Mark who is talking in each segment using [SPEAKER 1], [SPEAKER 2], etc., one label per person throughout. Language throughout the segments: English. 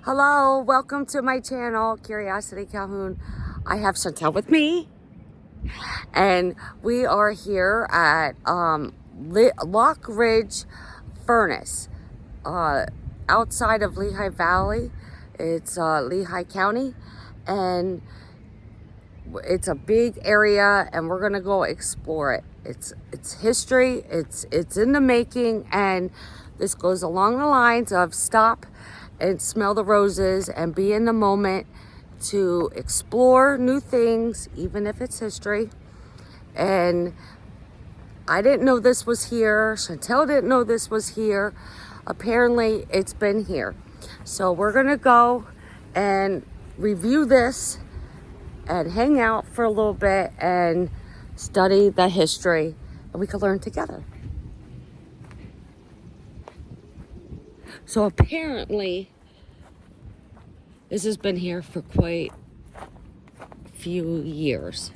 [SPEAKER 1] Hello, welcome to my channel, Curiosity Calhoun. I have Chantel with me, and we are here at Lock Ridge Furnace, outside of Lehigh Valley. It's Lehigh County, and it's a big area, and we're gonna go explore it. It's history. It's in the making, and this goes along the lines of stop and smell the roses and be in the moment to explore new things, even if it's history. And I didn't know this was here. Chantel didn't know this was here. Apparently, it's been here. So we're gonna go and review this and hang out for a little bit and study the history, and we can learn together. So apparently, this has been here for quite a few years.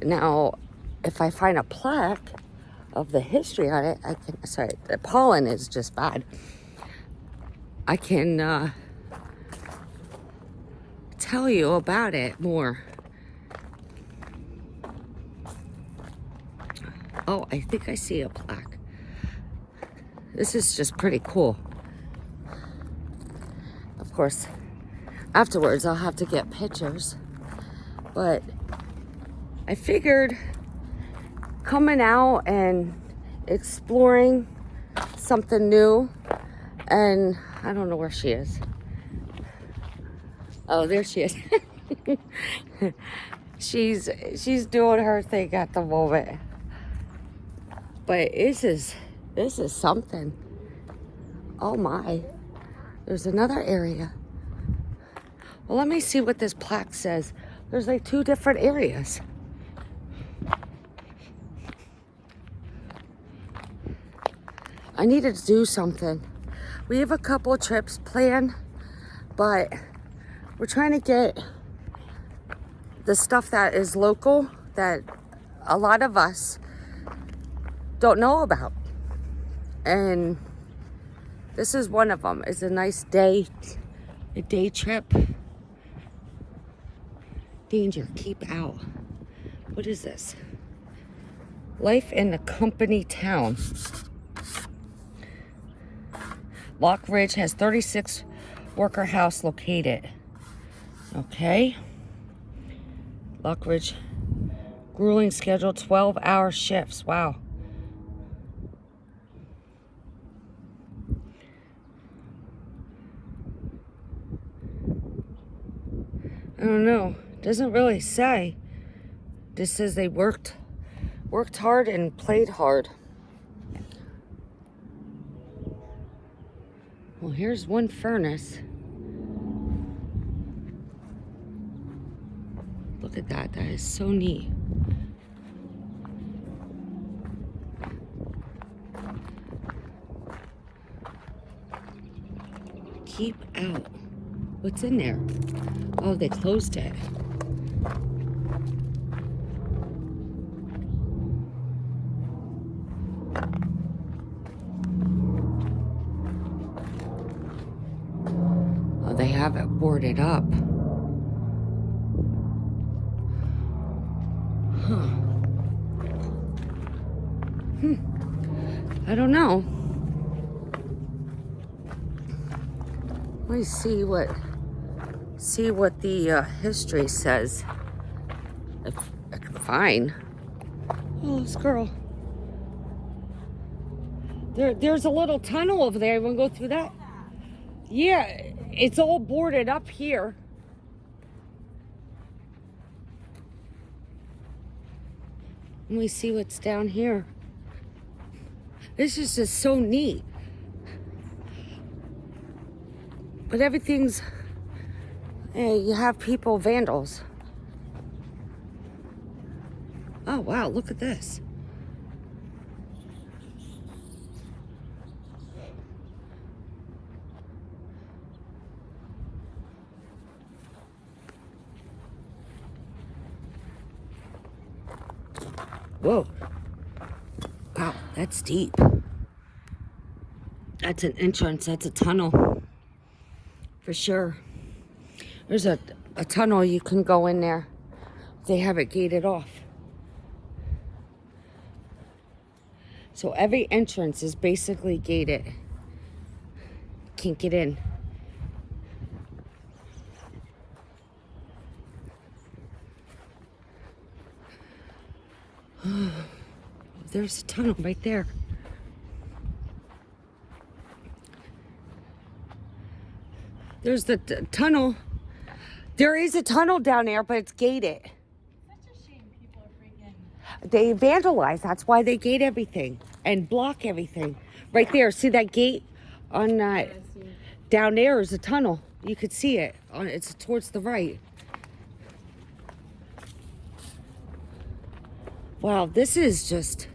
[SPEAKER 1] Now, if I find a plaque of the history on it, the pollen is just bad. I can tell you about it more. Oh, I think I see a plaque. This is just pretty cool. Of course, afterwards I'll have to get pictures, but I figured coming out and exploring something new, and I don't know where she is. Oh, there she is. she's doing her thing at the moment. But this is something. Oh my. There's another area. Well, let me see what this plaque says. There's like two different areas. I needed to do something. We have a couple trips planned, but we're trying to get the stuff that is local that a lot of us don't know about. And this is one of them. It's a nice day trip. Danger, keep out. What is this? Life in the company town. Lock Ridge has 36 worker house located. Okay. Lock Ridge, grueling schedule, 12-hour shifts. Wow. I don't know. Doesn't really say. Just says they worked hard and played hard. Well, here's one furnace. Look at that. That is so neat. Keep out. What's in there? Oh, they closed it. Oh, they have it boarded up. Huh. I don't know. Let me see what the history says. If I can find. Oh, this girl. There's a little tunnel over there. You want to go through that? Yeah, it's all boarded up here. Let me see what's down here. This is just so neat. But everything's, hey, you have people, vandals. Oh, wow, look at this. Whoa. Wow, that's deep. That's an entrance. That's a tunnel. for sure. There's a tunnel you can go in there. They have it gated off. So every entrance is basically gated. Can't get in. There's a tunnel right there. There's the tunnel. There is a tunnel down there, but it's gated.
[SPEAKER 2] Such a shame people are freaking.
[SPEAKER 1] They vandalize. That's why they gate everything and block everything. Right there. See that gate on that? Down there is a tunnel. You could see it. It's towards the right. Wow, this is just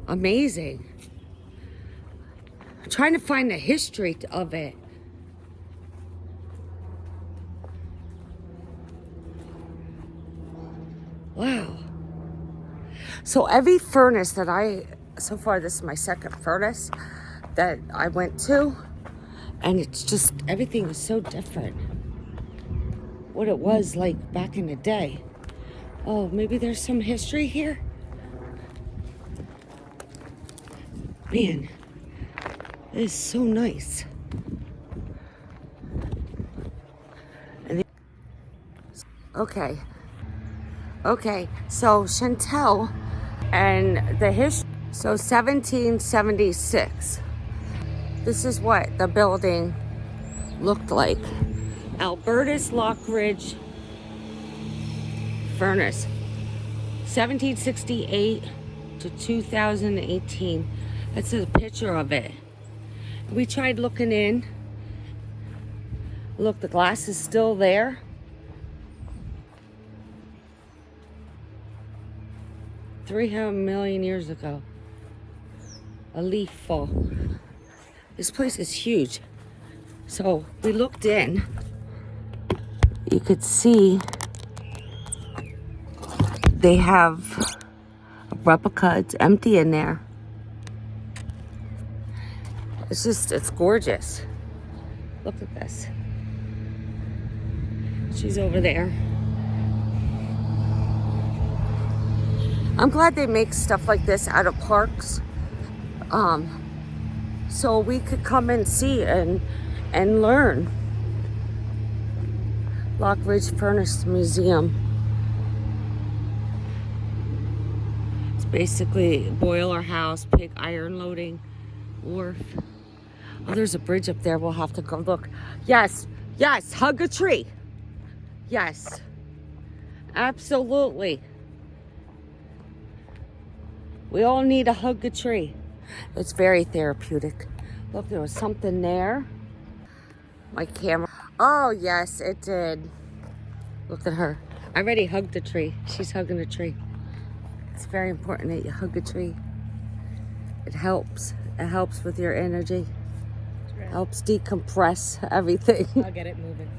[SPEAKER 1] amazing. I'm trying to find the history of it. Wow. So every furnace that so far this is my second furnace that I went to, and it's just, everything is so different. What it was like back in the day. Oh, maybe there's some history here? Man, it is so nice. Okay, so Chantel and the history. So 1776. This is what the building looked like. Albertus Lock Ridge Furnace. 1768 to 2018. That's a picture of it. We tried looking in. Look, the glass is still there. $300 million years ago. A leaf fall. This place is huge. So we looked in. You could see they have a replica. It's empty in there. It's gorgeous. Look at this. She's over there. I'm glad they make stuff like this out of parks. So we could come and see and learn. Lock Ridge Furnace Museum. It's basically boiler house, pig iron loading, wharf. Oh, there's a bridge up there. We'll have to go look. Yes, hug a tree. Yes, absolutely. We all need to hug a tree. It's very therapeutic. Look, there was something there. My camera. Oh, yes, it did. Look at her. I already hugged a tree. She's hugging a tree. It's very important that you hug a tree. It helps. It helps with your energy. Right. Helps decompress everything.
[SPEAKER 2] I'll get it moving.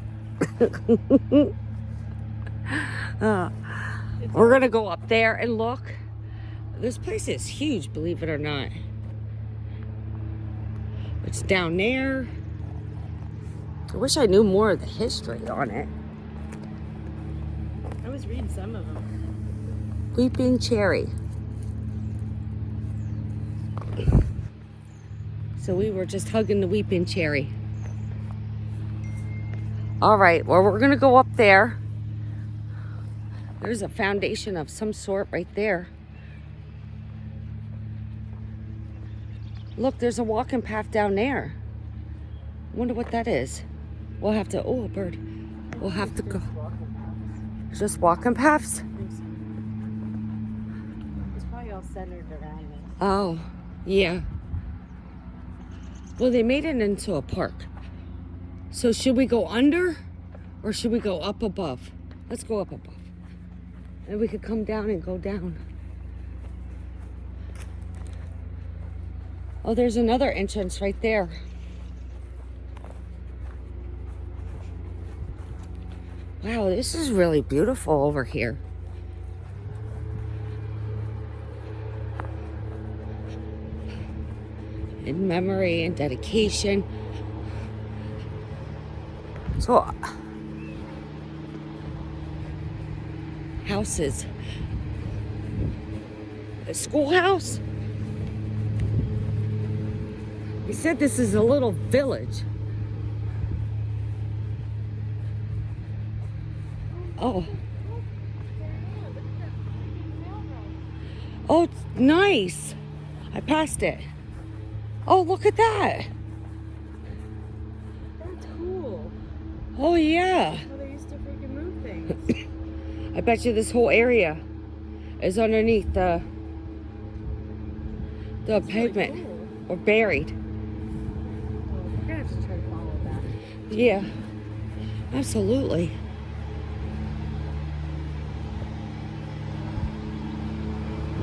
[SPEAKER 1] We're going to go up there and look. This place is huge, believe it or not. It's down there. I wish I knew more of the history on it.
[SPEAKER 2] I was reading some of them.
[SPEAKER 1] Weeping Cherry. So we were just hugging the Weeping Cherry. All right, well, we're gonna go up there. There's a foundation of some sort right there. Look, there's a walking path down there. I wonder what that is. We'll have to, oh, a bird. We'll have to go. Just walking paths?
[SPEAKER 2] It's probably all centered around it.
[SPEAKER 1] Oh, yeah. Well, they made it into a park. So should we go under or should we go up above? Let's go up above. And we could come down and go down. Oh, there's another entrance right there. Wow, this is really beautiful over here. In memory and dedication. So, houses. A schoolhouse? He said this is a little village. Oh. Oh, it's nice. I passed it. Oh, look at that.
[SPEAKER 2] That's cool.
[SPEAKER 1] Oh, yeah.
[SPEAKER 2] Well, they used to freaking move things.
[SPEAKER 1] I bet you this whole area is underneath the
[SPEAKER 2] That's
[SPEAKER 1] pavement
[SPEAKER 2] really cool.
[SPEAKER 1] or buried.
[SPEAKER 2] Well, we're gonna have to try to follow that.
[SPEAKER 1] Yeah, absolutely.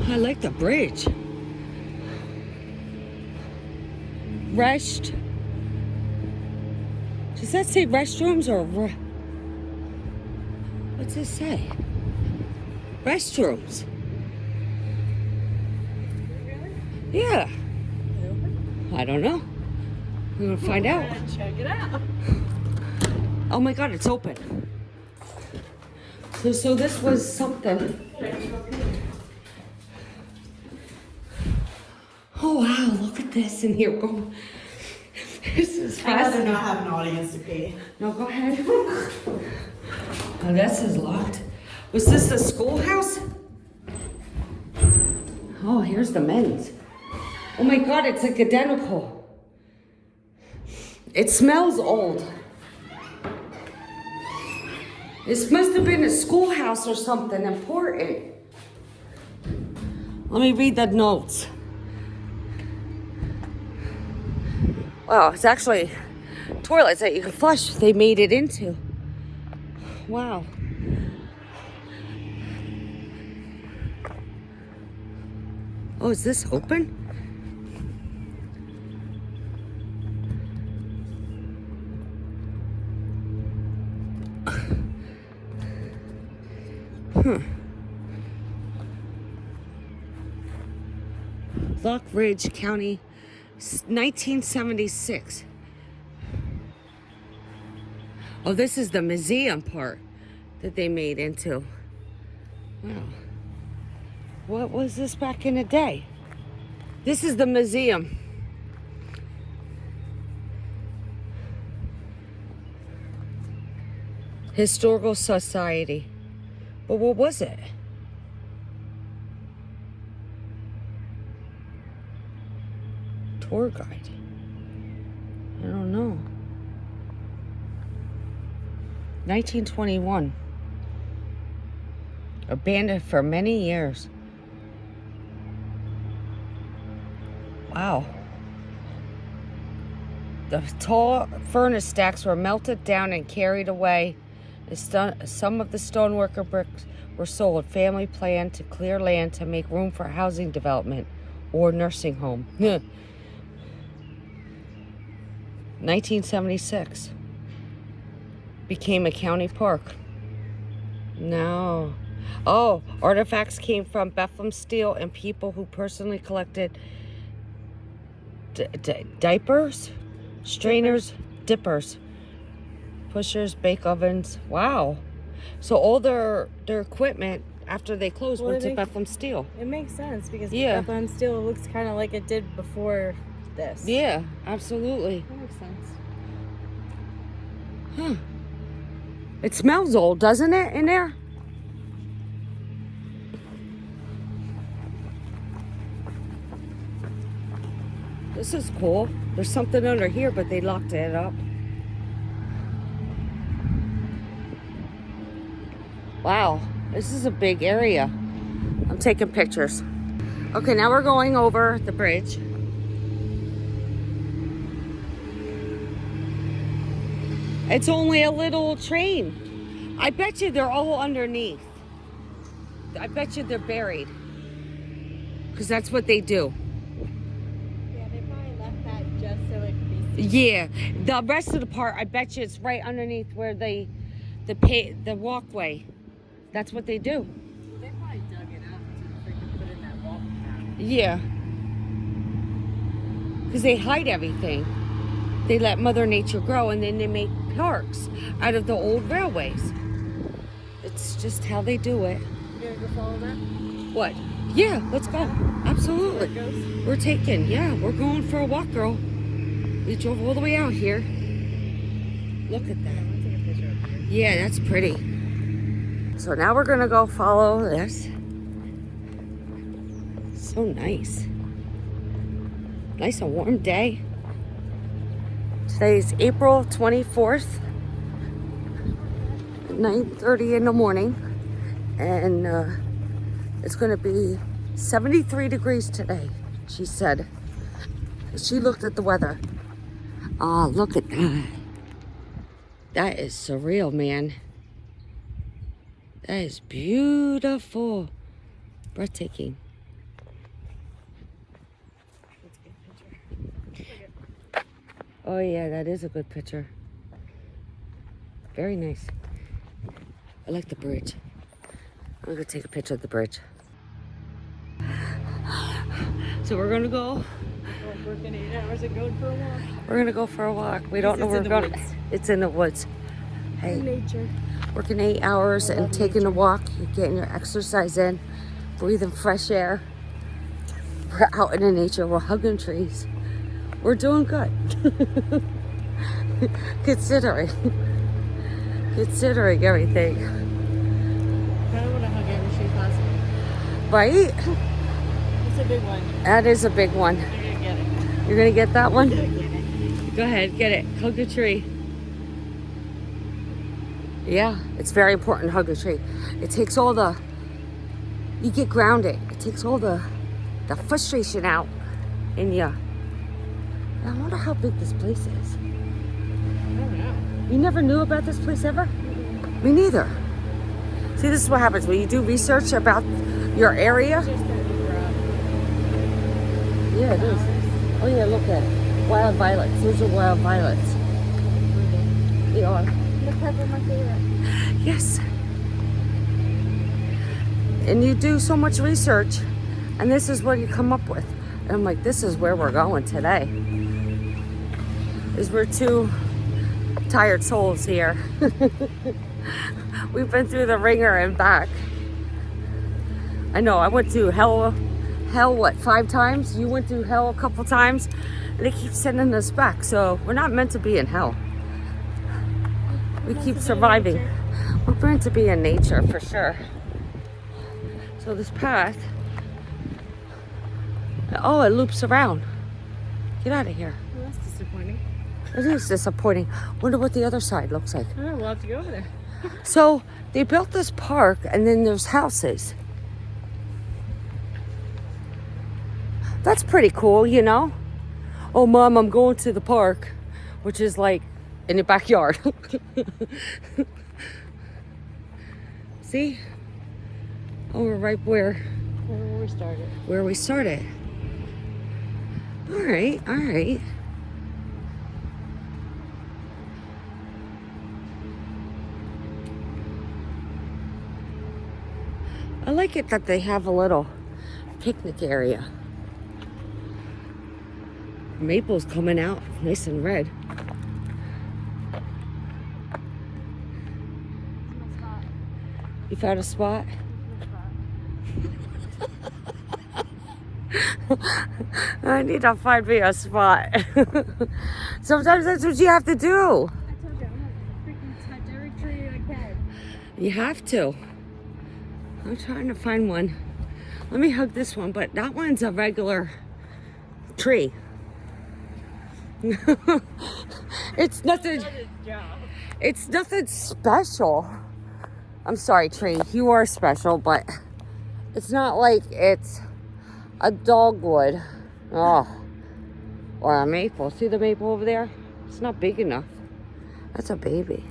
[SPEAKER 1] I like the bridge. Rest. Does that say restrooms or what's it say? Restrooms.
[SPEAKER 2] Really?
[SPEAKER 1] Yeah. I don't know. We're gonna find out.
[SPEAKER 2] Check it out.
[SPEAKER 1] Oh my God, it's open. So this was something. Oh wow, look at this in here. Go. This is
[SPEAKER 3] I'd rather
[SPEAKER 1] fascinating.
[SPEAKER 3] not have an audience to pee.
[SPEAKER 1] No, go ahead. Oh, this is locked. Was this the schoolhouse? Oh, here's the men's. Oh my God, it's like identical. It smells old. This must have been a schoolhouse or something important. Let me read the notes. Wow, it's actually toilets that you can flush. They made it into. Wow. Oh, is this open? Lock Ridge County, 1976. Oh, this is the museum part that they made into. Wow. What was this back in the day? This is the museum. Historical Society. But what was it? Tour guide. I don't know. 1921. Abandoned for many years. Wow. The tall furnace stacks were melted down and carried away. Some of the stoneworker bricks were sold. Family planned to clear land to make room for housing development or nursing home. 1976. Became a county park. No. Oh, artifacts came from Bethlehem Steel and people who personally collected diapers, strainers, dippers, pushers, bake ovens. Wow. So all their equipment after they closed went to Bethlehem Steel.
[SPEAKER 2] It makes sense because
[SPEAKER 1] Yeah.
[SPEAKER 2] Bethlehem Steel looks kind of like it did before this.
[SPEAKER 1] Yeah, absolutely.
[SPEAKER 2] That makes sense.
[SPEAKER 1] Huh. It smells old, doesn't it, in there? This is cool. There's something under here, but they locked it up. Wow, this is a big area. I'm taking pictures. Okay, now we're going over the bridge. It's only a little train. I bet you they're all underneath. I bet you they're buried. Because that's what they do.
[SPEAKER 2] Yeah, they probably left that just so it could be seen.
[SPEAKER 1] Yeah, the rest of the part, I bet you it's right underneath where the walkway. That's what they do.
[SPEAKER 2] They probably dug it up to freaking put in that wall path.
[SPEAKER 1] Yeah. Because they hide everything. They let Mother Nature grow, and then they make parks out of the old railways. It's just how they do it.
[SPEAKER 2] You gonna go follow that?
[SPEAKER 1] What? Yeah, let's go. Absolutely.
[SPEAKER 2] See where it goes?
[SPEAKER 1] We're taking, yeah, we're going for a walk, girl. We drove all the way out here. Look at
[SPEAKER 2] I'm
[SPEAKER 1] that.
[SPEAKER 2] gonna take a picture of here.
[SPEAKER 1] Yeah, that's pretty. So now we're gonna go follow this. So nice. Nice and warm day. Today's April 24th, 9:30 in the morning. And it's gonna be 73 degrees today, she said. She looked at the weather. Oh, look at that. That is surreal, man. That is beautiful. Breathtaking.
[SPEAKER 2] That's a good picture.
[SPEAKER 1] Oh yeah, that is a good picture. Very nice. I like the bridge. I'm gonna take a picture of the bridge. So we're gonna go.
[SPEAKER 2] We're working 8 hours and going for a walk.
[SPEAKER 1] We're gonna go for a walk. We don't know where we're going. It's in the woods. Hey,
[SPEAKER 2] Nature.
[SPEAKER 1] working 8 hours and taking a walk. You're getting your exercise in, breathing fresh air. We're out in the nature. We're hugging trees. We're doing good. Considering everything,
[SPEAKER 2] I don't want to hug every tree possible.
[SPEAKER 1] right?
[SPEAKER 2] It's a big one.
[SPEAKER 1] That is a big one.
[SPEAKER 2] You're gonna get it.
[SPEAKER 1] You're gonna get that one?
[SPEAKER 2] You're gonna get it.
[SPEAKER 1] Go ahead, get it. Hug a tree. Yeah, it's very important to hug a tree. It takes all the, you get grounded. It takes all the frustration out in you. I wonder how big this place is.
[SPEAKER 2] I don't know.
[SPEAKER 1] You never knew about this place ever? Me neither. See, this is what happens when you do research about your area.
[SPEAKER 2] It's just gonna be rough.
[SPEAKER 1] Yeah, it is. Oh yeah, look at it. Wild violets. Those are wild violets. They are.
[SPEAKER 2] The purple, my favorite.
[SPEAKER 1] Yes. And you do so much research, and this is what you come up with. And I'm like, this is where we're going today. Is we're two tired souls here. We've been through the ringer and back. I know, I went to hell what, 5 times? You went through hell a couple times, and they keep sending us back. So we're not meant to be in hell. We keep surviving. We're meant to be in nature for sure. So this path, oh, it loops around. Get out of here.
[SPEAKER 2] Well, that's disappointing.
[SPEAKER 1] It is disappointing. Wonder what the other side looks like.
[SPEAKER 2] I don't know, we'll have to go over there.
[SPEAKER 1] So they built this park, and then there's houses. That's pretty cool, you know? Oh, Mom, I'm going to the park, which is like in the backyard. See? Oh, we're right where
[SPEAKER 2] Where we started.
[SPEAKER 1] we started. All right, all right. I like it that they have a little picnic area. Maple's coming out nice and red. You found a spot? I need to find me a spot. Sometimes that's what you have to do.
[SPEAKER 2] I told you, I'm gonna freaking touch every tree I can.
[SPEAKER 1] You have to. I'm trying to find one. Let me hug this one, but that one's a regular tree. It's nothing. It's nothing special. I'm sorry, tree. You are special, but it's not like it's a dogwood. Oh, or a maple. See the maple over there? It's not big enough. That's a baby.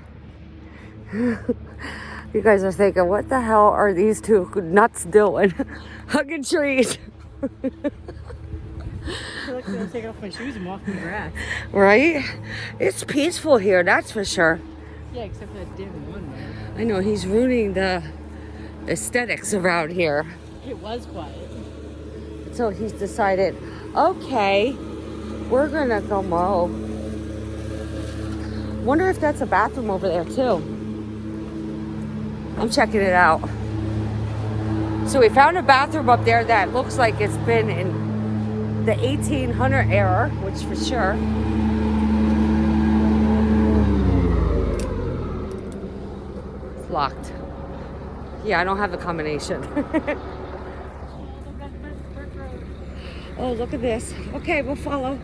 [SPEAKER 1] You guys are thinking, what the hell are these two nuts doing? Hugging trees.
[SPEAKER 2] I feel like I'm gonna take off my shoes and walk in the grass.
[SPEAKER 1] Right? It's peaceful here, that's for sure.
[SPEAKER 2] Yeah, except for that damn one, man.
[SPEAKER 1] I know, he's ruining the aesthetics around here.
[SPEAKER 2] It was quiet.
[SPEAKER 1] So he's decided, okay, we're gonna go mow. Wonder if that's a bathroom over there too. I'm checking it out. So we found a bathroom up there that looks like it's been in the 1800 era, which for sure. It's locked. Yeah, I don't have the combination. Oh, look at this. Okay, we'll follow.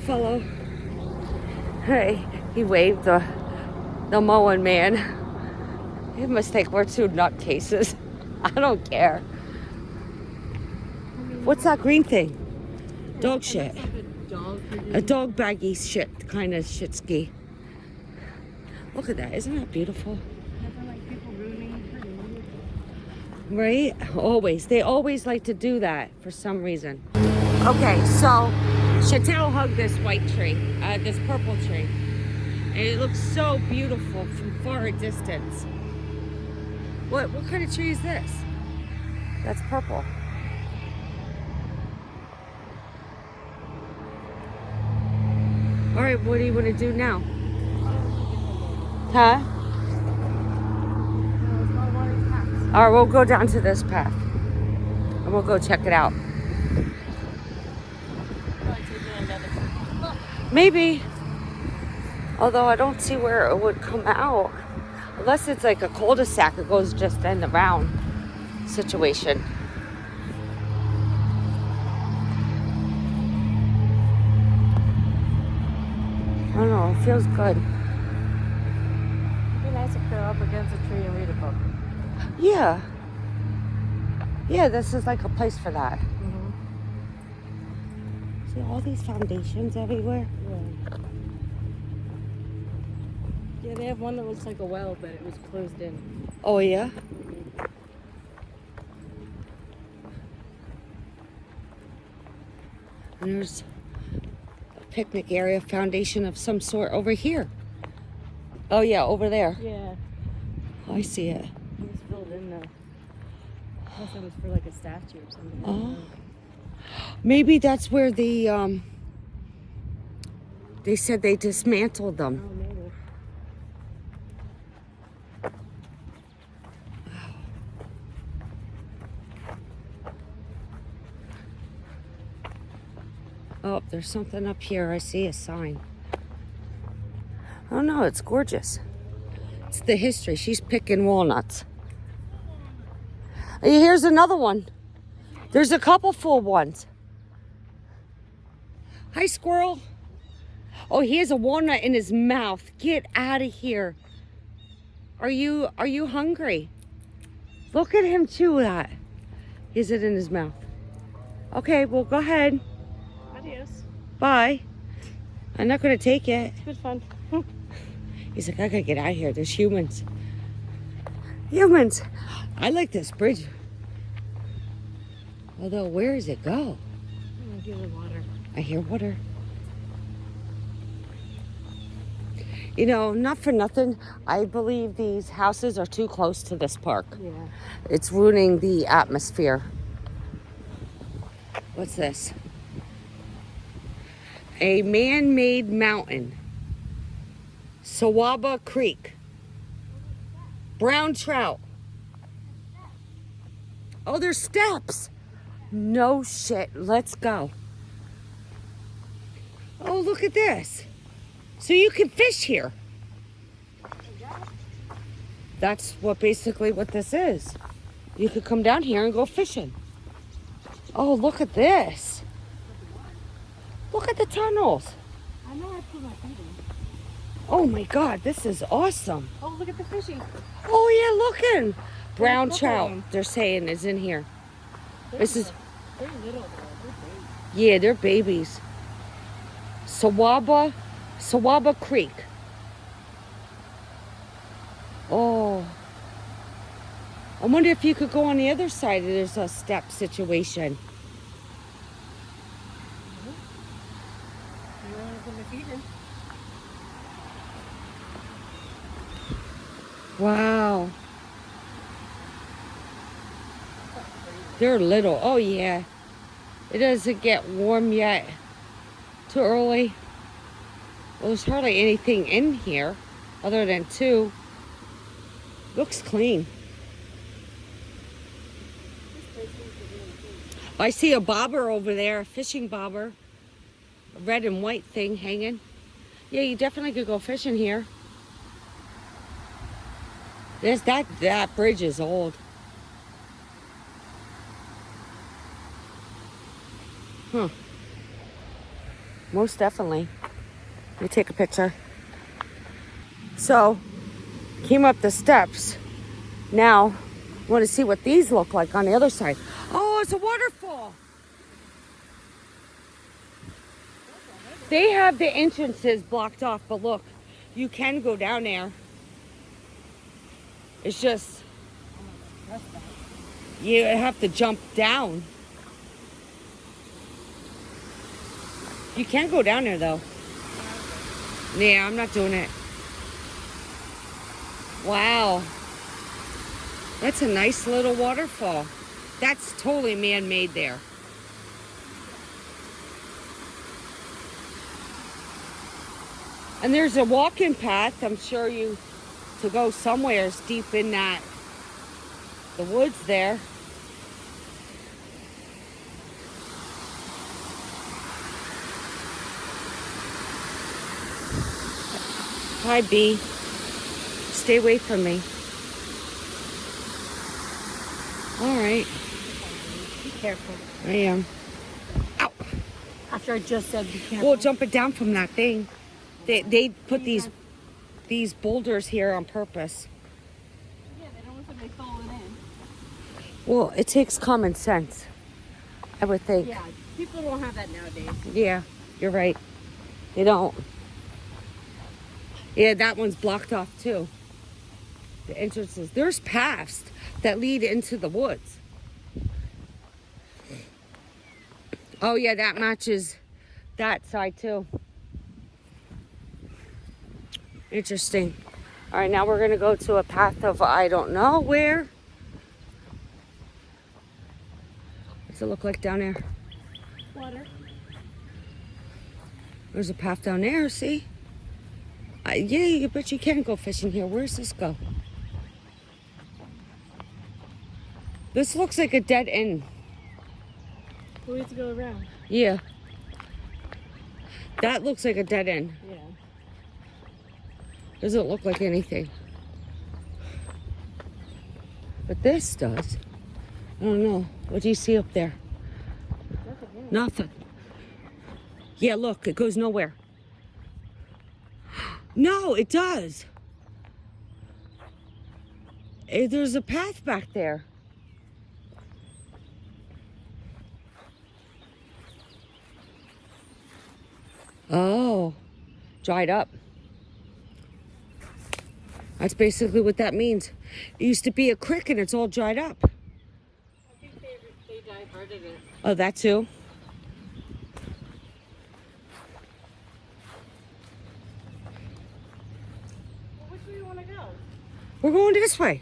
[SPEAKER 1] Follow. Hey, he waved the mowing man. He must think we're two nutcases. I don't care. What's that green thing? Dog shit. A dog baggy shit kind of shit ski. Look at that. Isn't that beautiful? Right? Always. They always like to do that for some reason. Okay, so Chantel hugged this white tree, this purple tree. And it looks so beautiful from far a distance. What kind of tree is this? That's purple. All right, what do you want to do now? Huh? All right, we'll go down to this path. And we'll go check it out. Maybe. Although I don't see where it would come out. Unless it's like a cul-de-sac that goes just in the round situation. I don't know, it feels good.
[SPEAKER 2] It'd be nice to curl up against a tree and read a book.
[SPEAKER 1] Yeah. Yeah, this is like a place for that.
[SPEAKER 2] Mm-hmm.
[SPEAKER 1] See all these foundations everywhere?
[SPEAKER 2] Yeah. Yeah, they have one that looks like a well, but it was closed in.
[SPEAKER 1] Oh, yeah? And there's a picnic area foundation of some sort over here. Oh, yeah, over there.
[SPEAKER 2] Yeah.
[SPEAKER 1] Oh, I see it.
[SPEAKER 2] It was filled in though. Unless it was for like a statue or something.
[SPEAKER 1] Oh. Maybe that's where the, they said they dismantled them.
[SPEAKER 2] Oh, maybe.
[SPEAKER 1] Oh, there's something up here. I see a sign. Oh no, it's gorgeous. It's the history. She's picking walnuts. Here's another one. There's a couple full ones. Hi, squirrel. Oh, he has a walnut in his mouth. Get out of here. Are you hungry? Look at him chew that. Is it in his mouth? Okay, well, go ahead.
[SPEAKER 2] Adios.
[SPEAKER 1] Bye. I'm not going to take it.
[SPEAKER 2] It's good fun.
[SPEAKER 1] He's like, I gotta get out of here. There's humans. Humans. I like this bridge. Although, where does it go?
[SPEAKER 2] I hear the water.
[SPEAKER 1] I hear water. You know, not for nothing, I believe these houses are too close to this park.
[SPEAKER 2] Yeah.
[SPEAKER 1] It's ruining the atmosphere. What's this? A man-made mountain. Sawaba Creek. Brown trout. Oh, there's steps. No shit. Let's go. Oh, look at this. So you can fish here. That's basically what this is. You could come down here and go fishing. Oh, look at this. Look at the tunnels.
[SPEAKER 2] I know I put my feet in.
[SPEAKER 1] Oh my God, this is awesome.
[SPEAKER 2] Oh, look at the fishies.
[SPEAKER 1] Oh yeah, looking. Brown
[SPEAKER 2] Look at
[SPEAKER 1] trout,
[SPEAKER 2] them.
[SPEAKER 1] they're saying, is in here. This is,
[SPEAKER 2] They're little though. They're big.
[SPEAKER 1] yeah, they're babies. Sawaba Creek. Oh. I wonder if you could go on the other side. There's a step situation.
[SPEAKER 2] You want to put my feet in?
[SPEAKER 1] Wow. They're little. Oh yeah. It doesn't get warm yet. Too early. Well, there's hardly anything in here other than two. Looks clean. I see a bobber over there, a fishing bobber. A red and white thing hanging. Yeah, you definitely could go fishing here. That bridge is old. Huh. Most definitely. Let me take a picture. So, came up the steps. Now, want to see what these look like on the other side. Oh, it's a waterfall. They have the entrances blocked off, but look, you can go down there. It's just, you have to jump down. You can go down there though. Yeah, I'm not doing it. Wow. That's a nice little waterfall. That's totally man-made there. And there's a walking path, I'm sure you, to go somewhere deep in that, the woods there. Hi, bee. Stay away from me. All right.
[SPEAKER 2] Be careful.
[SPEAKER 1] I am. Ow.
[SPEAKER 2] After I just said be careful.
[SPEAKER 1] Well, jumping down from that thing. They put these boulders here on purpose.
[SPEAKER 2] Yeah, they don't want somebody falling in.
[SPEAKER 1] Well, it takes common sense, I would think.
[SPEAKER 2] Yeah, people don't have that nowadays.
[SPEAKER 1] Yeah, you're right. They don't. Yeah, that one's blocked off too. The entrances. There's paths that lead into the woods. Oh yeah, that matches that side too. Interesting. All right, now we're gonna go to a path of I don't know where. What's it look like down there?
[SPEAKER 2] Water.
[SPEAKER 1] There's a path down there, see? Yeah, but you can go fishing here. Where's this go? This looks like a dead end.
[SPEAKER 2] We have to go around.
[SPEAKER 1] Yeah. That looks like a dead end.
[SPEAKER 2] Yeah.
[SPEAKER 1] Doesn't look like anything. But this does. I don't know. What do you see up there? Nothing. Yeah, look, it goes nowhere. No, it does. There's a path back there. Oh, dried up. That's basically what that means. It used to be a creek and it's all dried up.
[SPEAKER 2] I think they diverted it.
[SPEAKER 1] Oh, that too?
[SPEAKER 2] Well, which way do you want to go?
[SPEAKER 1] We're going this way.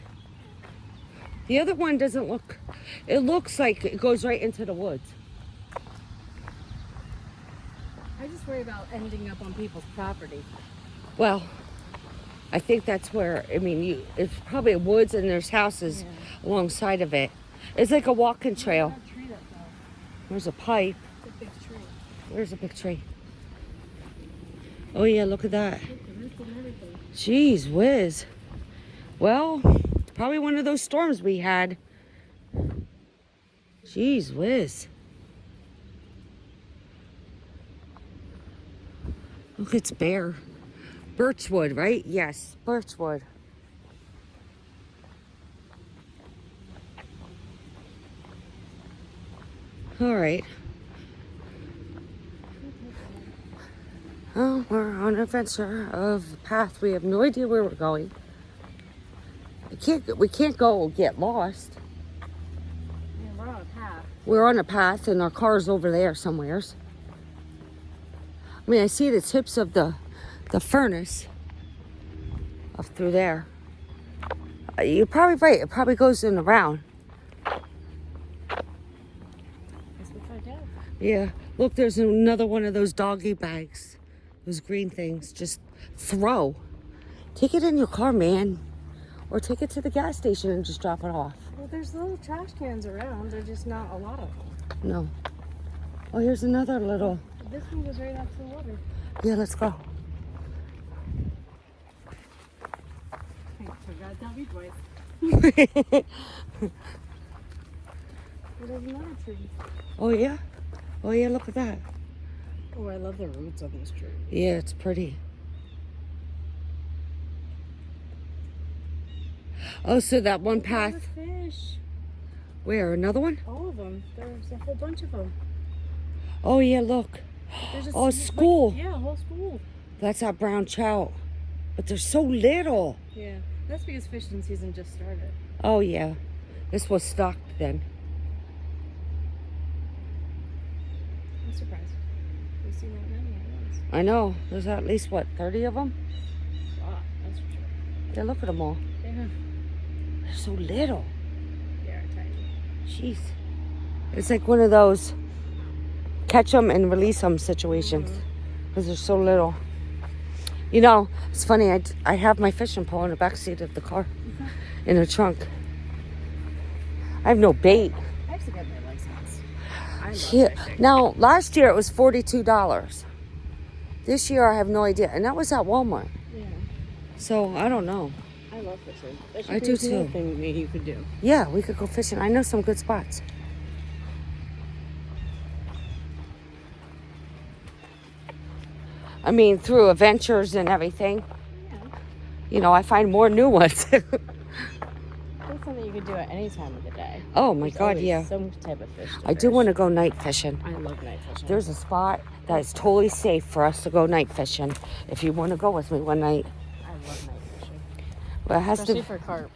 [SPEAKER 1] The other one doesn't look, it looks like it goes right into the woods.
[SPEAKER 2] I just worry about ending up on people's property.
[SPEAKER 1] Well, I think that's where, I mean, it's probably woods and there's houses alongside of it. It's like a walking trail.
[SPEAKER 2] That tree that fell.
[SPEAKER 1] There's a pipe.
[SPEAKER 2] It's a big tree.
[SPEAKER 1] Where's a big tree? Oh yeah, look at that.
[SPEAKER 2] Look, the roots and everything.
[SPEAKER 1] Jeez whiz. Well, it's probably one of those storms we had. Jeez whiz. Look, it's bare. Birchwood, right? Yes, birchwood. All right. Oh, we're on an adventure of a path. We have no idea where we're going. We can't go get lost.
[SPEAKER 2] Yeah, we're on a path.
[SPEAKER 1] We're on a path and our car's over there somewheres. I mean, I see the tips of the furnace up through there. You're probably right. It probably goes in around.
[SPEAKER 2] Guess we'll find out.
[SPEAKER 1] Yeah. Look, there's another one of those doggy bags. Those green things. Just throw. Take it in your car, man. Or take it to the gas station and just drop it off.
[SPEAKER 2] Well, there's little trash cans around. There's just not a lot of them.
[SPEAKER 1] No. Oh, here's another little.
[SPEAKER 2] This one goes right out to the water.
[SPEAKER 1] Yeah, let's go.
[SPEAKER 2] I forgot that me twice. Well, there's another tree.
[SPEAKER 1] Oh, yeah? Oh, yeah, look at that.
[SPEAKER 2] Oh, I love the roots on this tree.
[SPEAKER 1] Yeah, it's pretty. Oh, so that one path.
[SPEAKER 2] Fish.
[SPEAKER 1] Where? Another one?
[SPEAKER 2] All of them. There's a whole bunch of them.
[SPEAKER 1] Oh, yeah, look.
[SPEAKER 2] There's
[SPEAKER 1] Oh, school.
[SPEAKER 2] Yeah, a whole school.
[SPEAKER 1] That's that brown trout. But they're so little.
[SPEAKER 2] Yeah, that's because fishing season just started.
[SPEAKER 1] Oh, yeah. This was stocked then.
[SPEAKER 2] I'm surprised. We've seen that many at once.
[SPEAKER 1] I know. There's at least, what, 30 of them?
[SPEAKER 2] Wow, that's for sure.
[SPEAKER 1] Yeah, look at them all.
[SPEAKER 2] Yeah,
[SPEAKER 1] They're so little.
[SPEAKER 2] they are tiny.
[SPEAKER 1] Jeez. It's like one of those catch them and release them situations. Because they're so little. You know, it's funny. I have my fishing pole in the back seat of the car. In the trunk. I have no bait.
[SPEAKER 2] I have to get my license. I love
[SPEAKER 1] Yeah.
[SPEAKER 2] fishing.
[SPEAKER 1] Now, last year it was $42. This year I have no idea. And that was at Walmart.
[SPEAKER 2] Yeah,
[SPEAKER 1] So, I don't know.
[SPEAKER 2] I love fishing.
[SPEAKER 1] I do too.
[SPEAKER 2] Thing you could do.
[SPEAKER 1] Yeah, we could go fishing. I know some good spots. I mean, through adventures and everything.
[SPEAKER 2] Yeah,
[SPEAKER 1] You know, I find more new ones.
[SPEAKER 2] that's something you could do at any time of the day.
[SPEAKER 1] Oh, my
[SPEAKER 2] There's
[SPEAKER 1] God,
[SPEAKER 2] always
[SPEAKER 1] yeah.
[SPEAKER 2] some type of fish.
[SPEAKER 1] I do want to go night fishing.
[SPEAKER 2] I love night fishing.
[SPEAKER 1] There's a spot that is totally safe for us to go night fishing. If you want to go with me one night.
[SPEAKER 2] I love night fishing,
[SPEAKER 1] Well, it has
[SPEAKER 2] especially
[SPEAKER 1] to.
[SPEAKER 2] for carp.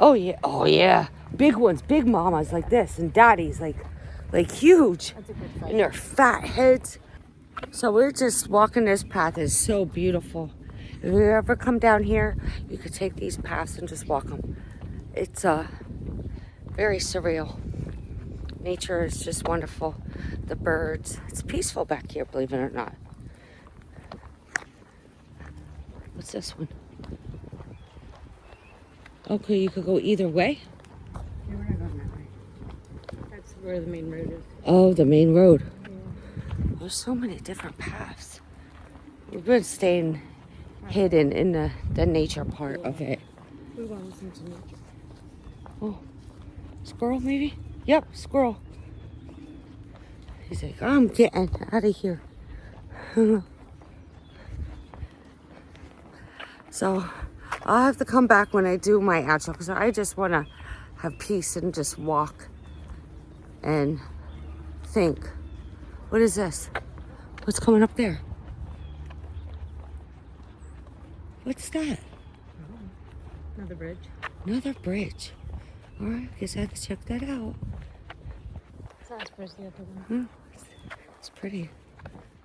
[SPEAKER 1] Oh yeah. Oh yeah. Big ones, big mamas like this, and daddies like huge,
[SPEAKER 2] That's a good fight.
[SPEAKER 1] and their fat heads. So we're just walking this path. It's so beautiful. If you ever come down here, you could take these paths and just walk them. It's very surreal. Nature is just wonderful. The birds. It's peaceful back here, believe it or not. What's this one? Okay, you could go either way.
[SPEAKER 2] Yeah, we're not going that way. That's where the main road is.
[SPEAKER 1] Oh, the main road.
[SPEAKER 2] Yeah.
[SPEAKER 1] There's so many different paths. We've been staying hidden in the nature part of it.
[SPEAKER 2] We want to listen to nature.
[SPEAKER 1] Oh, squirrel maybe? Yep, squirrel. He's like, I'm getting out of here. So I'll have to come back when I do my outro because I just want to have peace and just walk and think. What is this? What's coming up there? What's that?
[SPEAKER 2] Another bridge.
[SPEAKER 1] Another bridge. All right, guess I have to check that out.
[SPEAKER 2] It's not as pretty as the other one.
[SPEAKER 1] It's pretty.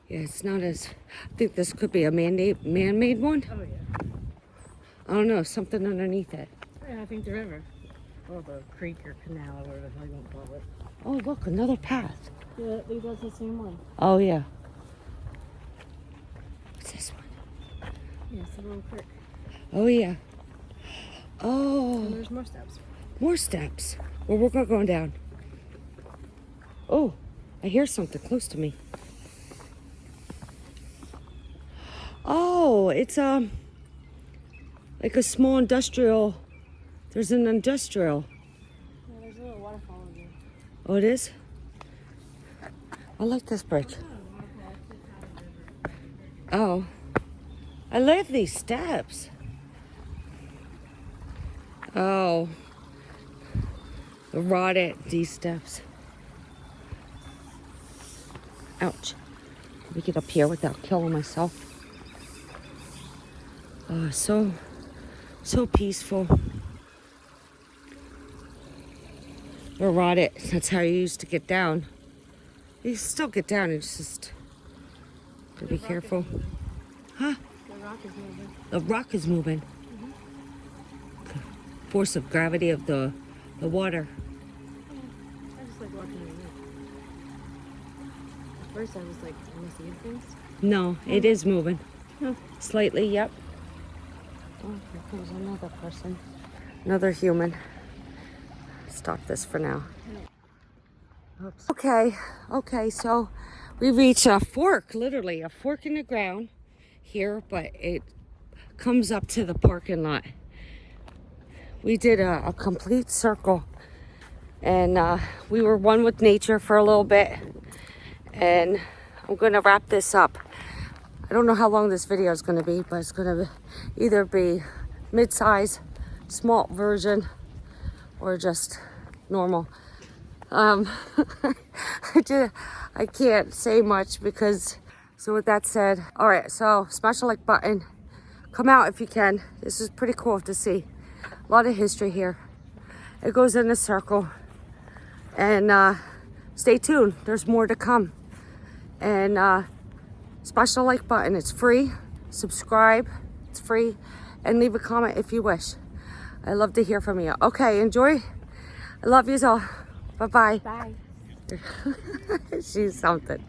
[SPEAKER 1] Yeah, it's not as. I think this could be a man-made one.
[SPEAKER 2] Oh yeah.
[SPEAKER 1] I don't know, something underneath it.
[SPEAKER 2] Yeah, I think the river. Or the creek or canal or whatever the hell you want to call it.
[SPEAKER 1] Oh, look, another path.
[SPEAKER 2] Yeah, they does the same one.
[SPEAKER 1] Oh yeah. What's this one?
[SPEAKER 2] Yeah, it's a little creek.
[SPEAKER 1] Oh yeah.
[SPEAKER 2] And
[SPEAKER 1] Oh,
[SPEAKER 2] there's more steps.
[SPEAKER 1] more steps. Well, we're not going down. Oh, I hear something close to me. Oh, it's like a small industrial. There's an industrial.
[SPEAKER 2] Yeah, there's a little waterfall over there.
[SPEAKER 1] Oh, it is? I like this bridge. Oh, I love these steps. Oh, the rotted these steps. Ouch. Let me get up here without killing myself. Oh, so peaceful. Or rotted. That's how you used to get down. You still get down. It's just to be careful. Huh?
[SPEAKER 2] The rock is moving.
[SPEAKER 1] The rock is moving. Force of gravity of the water.
[SPEAKER 2] I just like walking in the first I was like, am I seeing things?
[SPEAKER 1] No, it is moving.
[SPEAKER 2] Oh.
[SPEAKER 1] Slightly, yep. Oh, here comes another person. Another human. Stop this for now. Oops. Okay, so we reach a fork, literally a fork in the ground here, but it comes up to the parking lot. We did a complete circle, and we were one with nature for a little bit, and I'm gonna wrap this up. I don't know how long this video is gonna be, but it's gonna either be mid-size, small version, or just normal. I can't say much because, so with that said, all right, so smash the like button, come out if you can. This is pretty cool to see. A lot of history here. It goes in a circle, and stay tuned, there's more to come. And smash the like button, it's free. Subscribe, it's free, and leave a comment if you wish. I love to hear from you. Okay, enjoy. I love you all. Bye-bye.
[SPEAKER 2] Bye.
[SPEAKER 1] She's something.